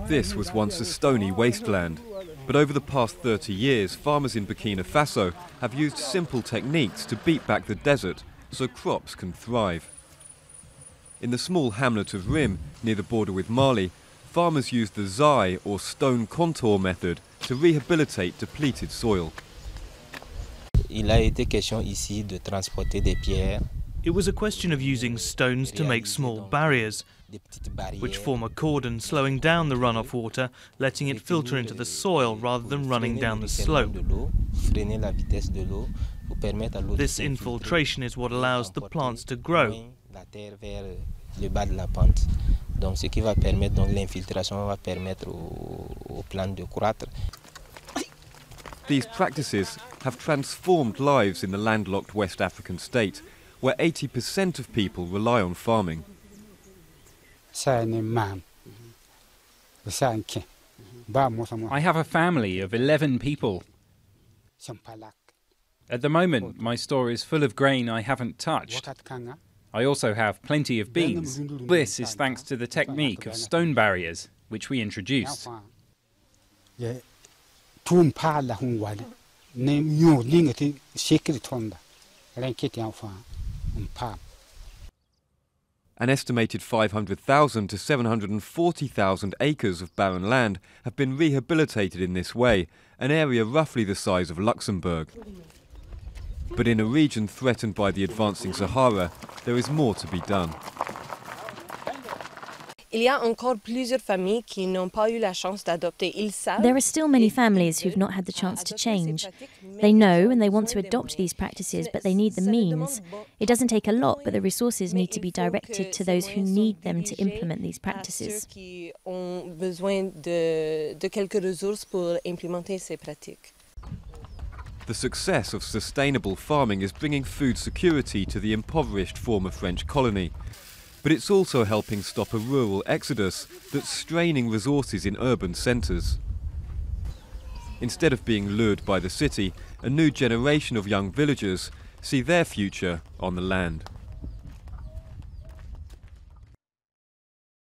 This was once a stony wasteland, but over the past 30 years, farmers in Burkina Faso have used simple techniques to beat back the desert so crops can thrive. In the small hamlet of Rim, near the border with Mali, farmers use the zai, or stone contour method, to rehabilitate depleted soil. It was a question of using stones to make small barriers, which form a cordon slowing down the runoff water, letting it filter into the soil rather than running down the slope. This infiltration is what allows the plants to grow. These practices have transformed lives in the landlocked West African state, where 80% of people rely on farming. I have a family of 11 people. At the moment, my store is full of grain I haven't touched. I also have plenty of beans. This is thanks to the technique of stone barriers, which we introduced. An estimated 500,000 to 740,000 acres of barren land have been rehabilitated in this way, an area roughly the size of Luxembourg. But in a region threatened by the advancing Sahara, there is more to be done. There are still many families who've not had the chance to change. They know and they want to adopt these practices, but they need the means. It doesn't take a lot, but the resources need to be directed to those who need them to implement these practices. The success of sustainable farming is bringing food security to the impoverished former French colony. But it's also helping stop a rural exodus that's straining resources in urban centres. Instead of being lured by the city, a new generation of young villagers see their future on the land.